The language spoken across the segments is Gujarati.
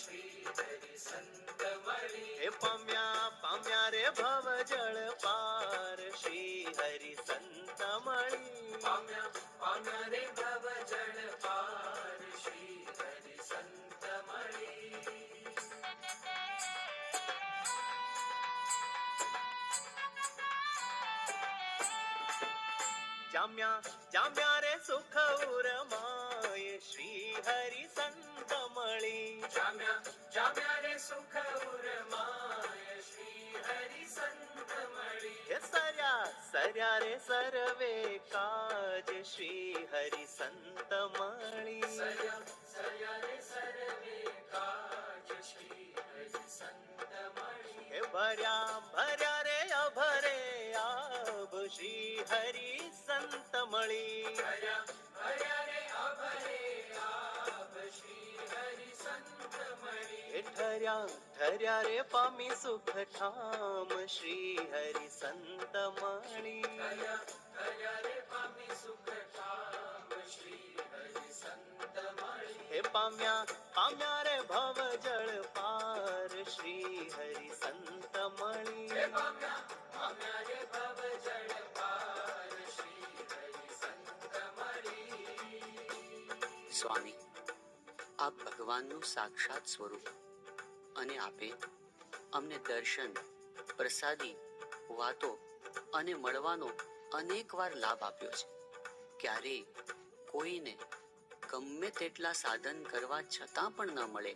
શ્રી હરિ સંત મળી. હે પામ્યા પામ્યા રે ભવ જળ પાર શ્રી હરિ સંત મળી. પામ્યા પામ્યા રે ભવ જળ પાર શ્રી હરિ સંત મળી. જામ્યા જામ્યા રે સુખ ઉરમાય શ્રી હરિ સંત મળી. જામ્યા જામ્યા રે સુખ ઉરમાય શ્રી હરિ સંત મળી. હે સર્યા સર્યા રે સર્વે કાજ શ્રી હરિ સંત મળી. સર્યા સર્યા રે સર્વે કાજ શ્રી હરિ સંત મળી. હે ભર્યા ભર્યા રે અભરે આભ શ્રી હરિ સંત મળી. ભર્યા ભર્યા રે અભરે આભ શ્રી હરિ સંત મળી. હે ઠર્યા ઠર્યા રે પામી સુખ ઠામ શ્રી હરિ સંત મળી. ભર્યા ભર્યા રે પામી સુખ ઠામ શ્રી હરિ સંત મળી. હે પામ્યા પામ્યા રે ભવ જળ પાર શ્રી હરિ સંત મળી. હે પામ્યા પામ્યા રે ભવ જળ પાર શ્રી હરિ સંત મળી. સ્વામી, આપ ભગવાનનું સાક્ષાત સ્વરૂપ અને આપે અમને દર્શન, પ્રસાદી, વાતો અને મળવાનો અનેક વાર લાભ આપ્યો છે. ક્યારેય કોઈને ગમે તેટલા સાધન કરવા છતાં પણ ન મળે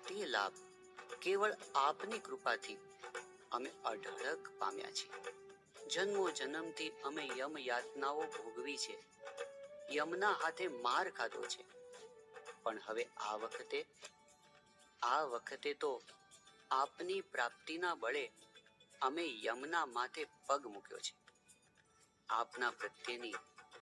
તે લાભ કેવળ આપની કૃપાથી અમે અઢળક પામ્યા છીએ. જન્મો જન્મથી અમે યમ યાતનાઓ ભોગવી છે, યમના હાથે માર ખાધો છે. પણ હવે આ વખતે તો આપની પ્રાપ્તિના બળે અમે યમના માથે પગ મૂક્યો છે. આપના પ્રત્યેની